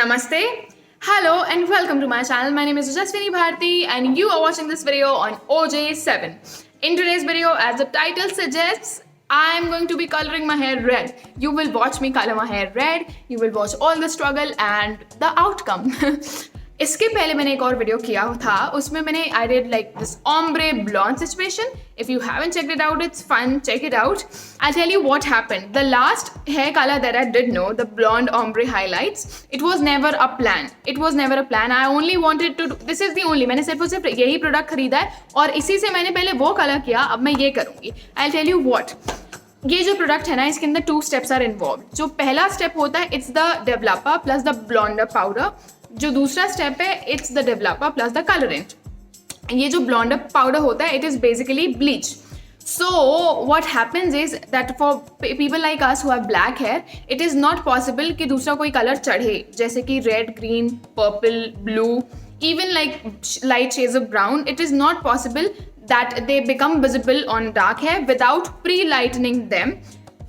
Namaste, hello and welcome to my channel. My name is Jaswini Bharti and you are watching this video on OJ7. In today's video, as the title suggests, I am going to be coloring my hair red. You will watch me color my hair red, you will watch all the struggle and the outcome. इसके पहले मैंने एक और video किया था, उसमें मैंने I did like this ombre blonde situation. If you haven't checked it out, it's fun, check it out. I'll tell you what happened. The last hair color that I did know, the blonde ombre highlights, it was never a plan. It was never a plan. I only wanted to do, this is the only, मैंने सिर्फ और सिर्फ यही product खरीदा है और इसी से मैंने पहले वो कलर किया, अब मैं ये करूँगी. I'll tell you what. ये जो प्रोडक्ट है ना, इसके अंदर 2 स्टेप्स आर इन्वॉल्व. जो पहला स्टेप होता है, it's the developer plus the blonder powder. जो दूसरा स्टेप है, it's the developer plus the colourant. ये जो ब्लॉन्डर पाउडर होता है, it is basically bleach. So what happens is that for people like us who have black hair, it is not possible कि दूसरा कोई कलर चढ़े, जैसे कि red, green, purple, blue, even like light shades of brown. It is not possible that they become visible on dark hair without pre-lightening them,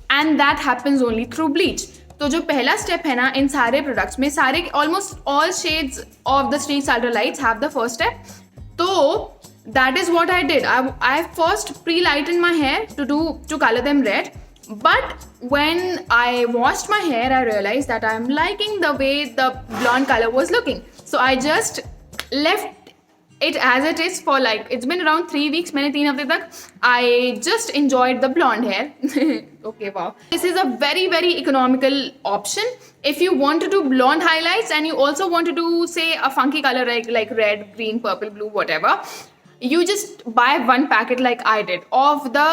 and that happens only through bleach. तो जो पहला step है ना, इन सारे products में सारे almost all shades of the street salter lights have the first step. तो that is what I did. I first pre-lightened my hair to color them red. But when I washed my hair, I realized that I'm liking the way the blonde color was looking. So I just left it as it is for like, it's been around 3 weeks. मैंने 3 हफ्ते तक I just enjoyed the blonde hair. Okay, wow. This is a very, very economical option. If you want to do blonde highlights and you also want to do, say, a funky color like red, green, purple, blue, whatever, you just buy one packet like I did of the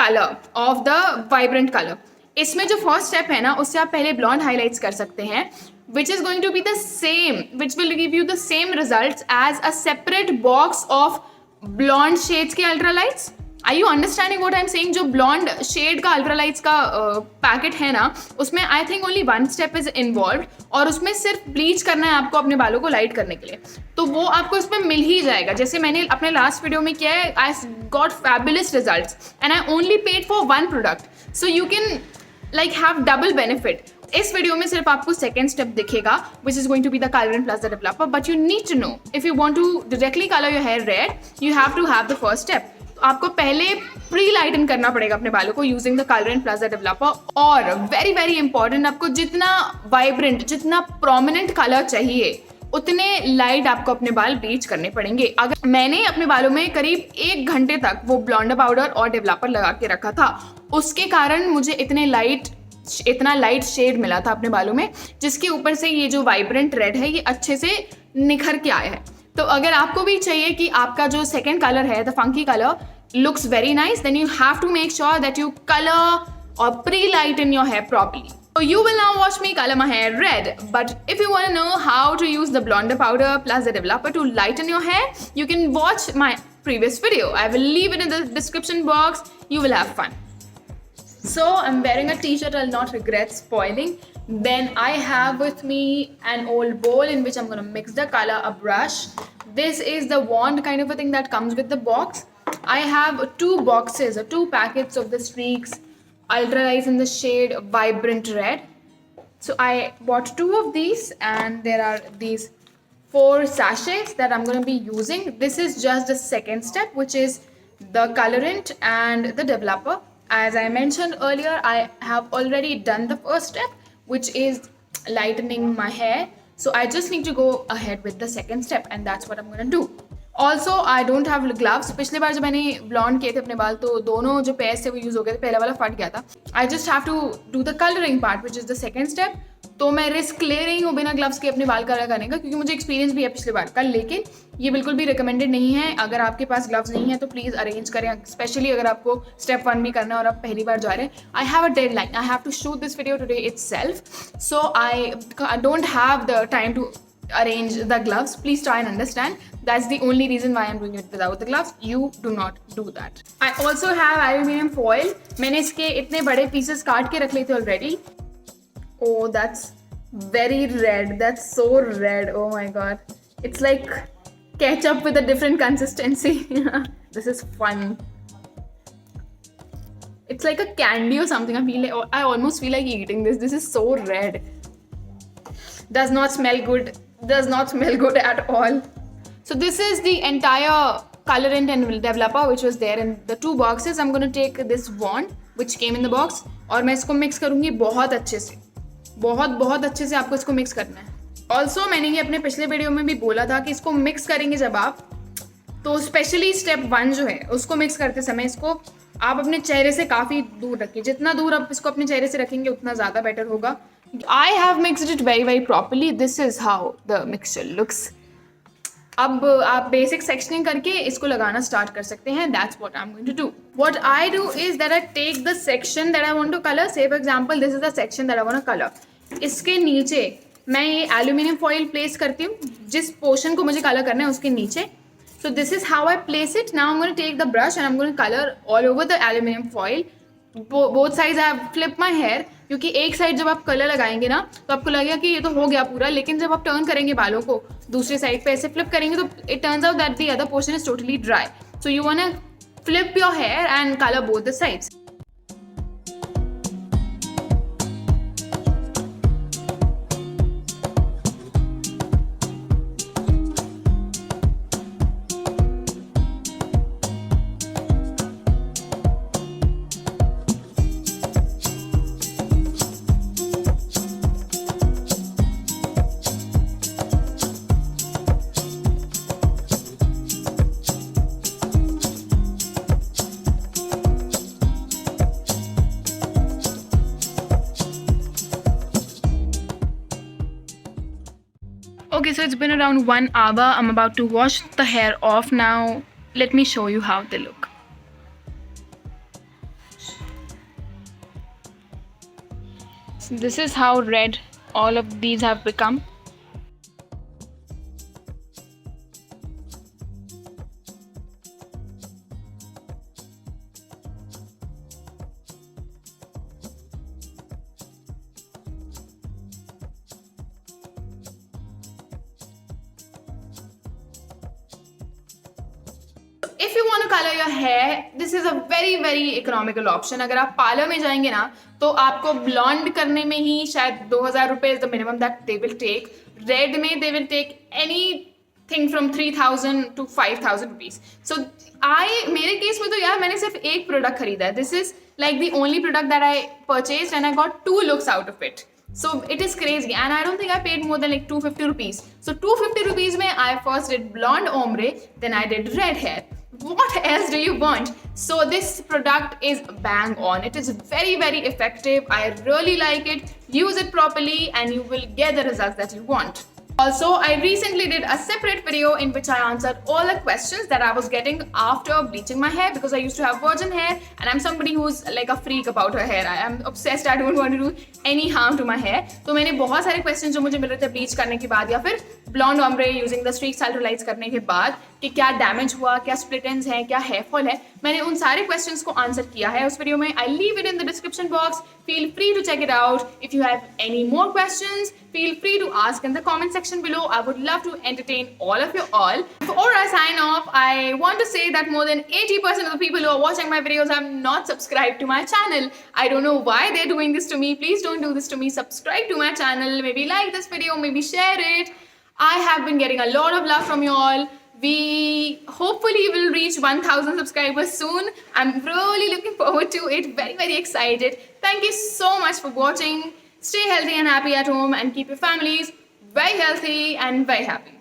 color, of the vibrant color. इसमें जो first step है ना, उससे आप पहले blonde highlights कर सकते हैं, which is going to be the same, which will give you the same results as a separate box of blonde shades के ultralights. Are you understanding what I'm saying? जो blonde shade का ultralights का packet है ना, उसमें I think only one step is involved और उसमें सिर्फ ब्लीच करना है आपको अपने बालों को लाइट करने के लिए. तो वो आपको इसमें मिल ही जाएगा. जैसे मैंने अपने लास्ट वीडियो में किया है, I got fabulous results and I only paid for one product. So you can like have double benefit. इस वीडियो में सिर्फ आपको सेकेंड स्टेप दिखेगा, which is going to be the colourant plus the developer. But you need to know, if you want to directly colour your hair red, you have to have the first step. तो आपको पहले pre लाइटन करना पड़ेगा अपने बालों को using the colourant plus the developer. और very very important, आपको जितना वाइब्रेंट, जितना प्रोमिनेंट कलर चाहिए, उतने लाइट आपको अपने बाल ब्लीच करने पड़ेंगे. अगर मैंने अपने बालों में करीब 1 घंटे तक वो ब्लॉन्डर पाउडर और डेवलपर लगा के रखा था, उसके कारण मुझे इतना लाइट शेड मिला था अपने बालों में, जिसके ऊपर से ये जो वाइब्रेंट रेड है ये अच्छे से निखर के आया है. तो अगर आपको भी चाहिए कि आपका जो सेकेंड कलर है, the funky colour, looks very nice, then you have to make sure that you color or pre-lighten your hair properly. So you will now watch me color my hair red, but if you want to know how to use the blonder powder plus the developer to lighten your hair, you can watch my previous video. I will leave it in the description box. You will have fun. So I'm wearing a t-shirt I'll not regret spoiling. Then I have with me an old bowl in which I'm going to mix the color, a brush. This is the wand kind of a thing that comes with the box. I have 2 boxes or 2 packets of the Streaks Ultralights in the shade Vibrant Red. So I bought 2 of these and there are these 4 sachets that I'm going to be using. This is just the second step, which is the colorant and the developer. As I mentioned earlier, I have already done the first step, which is lightening my hair. So I just need to go ahead with the second step and that's what I'm going to do. Also I don't have gloves. पिछली बार जब मैंने blonde किए थे अपने बाल, तो दोनों जो पेयर्स थे वो यूज़ हो गए थे, पहला वाला फट गया था. I just have to do the colouring part which is the second step. तो मैं रिस्क ले रही हूँ बिना ग्लव्स के अपने बाल कलर करने का, क्योंकि मुझे एक्सपीरियंस भी है पिछली बार का. लेकिन ये बिल्कुल भी रिकमेंडेड नहीं है. अगर आपके पास ग्लव्स नहीं है तो प्लीज़ अरेंज करें, स्पेशली अगर आपको स्टेप 1 भी करना है और आप पहली बार जा रहे हैं. I have a deadline, I have to shoot this video today itself, so I don't have the time to arrange the gloves. Please try and understand. That's the only reason why I'm doing it without the gloves. You do not do that. I also have aluminium foil. मैंने इसके इतने बड़े pieces काट के रख लिए थे already. Oh, that's very red. That's so red. Oh my god. It's like ketchup with a different consistency. This is fun. It's like a candy or something. I almost feel like eating this. This is so red. does not smell good, at all. So this is the entire colorant and developer which was there in the 2 boxes. I'm going to take this wand which came in the box और मैं इसको mix करूँगी बहुत अच्छे से, बहुत अच्छे से आपको इसको मिक्स करना है. ऑल्सो मैंने ये अपने पिछले वीडियो में भी बोला था कि इसको मिक्स करेंगे जब आप, तो स्पेशली स्टेप 1 जो है उसको मिक्स करते समय इसको आप अपने चेहरे से काफ़ी दूर रखिए. जितना दूर आप इसको अपने चेहरे से रखेंगे उतना ज़्यादा बेटर होगा. I have mixed it very properly. This is how the mixture looks. अब आप बेसिक सेक्शनिंग करके इसको लगाना स्टार्ट कर सकते हैं. That's what I am going to do. What I do is that I take the section that I want to colour. Say for example this is the section that I want to colour. इसके नीचे मैं ये aluminium foil place करती हूँ जिस portion को मुझे colour करना है उसके नीचे. So this is how I place it. Now I am going to take the brush and I am going to colour all over the aluminium foil. Both sides I have flip my hair, क्योंकि एक side जब आप colour लगाएंगे ना तो आपको लगेगा कि ये तो हो गया पूरा, लेकिन जब आप टर्न करेंगे बालों को दूसरे साइड पे ऐसे फ्लिप करेंगे तो it turns out that the other portion is totally dry. So you want to flip your hair and colour both the sides. Okay, so it's been around 1 hour. I'm about to wash the hair off now. Let me show you how they look. So this is how red all of these have become. If you want to color your hair, this is a very economical option. अगर आप parlour में जाएंगे ना तो आपको blonde करने में ही शायद 2000 रुपये is the minimum that they will take. Red में they will take anything from 3000 to 5000 rupees. So मेरे केस में तो यार मैंने सिर्फ एक प्रोडक्ट खरीदा है. This is like the only product that I purchase and I got 2 looks out of it. So it is crazy and I don't think I paid more than like 250 rupees. So 250 rupees mein I first did blonde ombre, then I did red hair. What else do you want? So this product is bang on. It is very effective. I really like it. Use it properly and you will get the results that you want. Also, I recently did a separate video in which I answered all the questions that I was getting after bleaching my hair, because I used to have virgin hair and I'm somebody who's like a freak about her hair. I am obsessed. I don't want to do any harm to my hair. तो मैंने बहुत सारे questions जो मुझे मिल रहे थे bleach करने के बाद या फिर blonde ombre using the streak Saltrolites करने के बाद कि क्या damage हुआ, क्या split ends है, क्या hair fall है, मैंने उन सारे questions को answer किया है उस वीडियो में. I leave it in the description box. Feel free to check it out. If you have any more questions, feel free to ask in the comment section below. I would love to entertain all of you all. Before I sign off, I want to say that more than 80% of the people who are watching my videos have not subscribed to my channel. I don't know why they're doing this to me. Please don't do this to me. Subscribe to my channel. Maybe like this video. Maybe share it. I have been getting a lot of love from you all. We hopefully will reach 1000 subscribers soon. I'm really looking forward to it. Very excited. Thank you so much for watching. Stay healthy and happy at home and keep your families very healthy and very happy.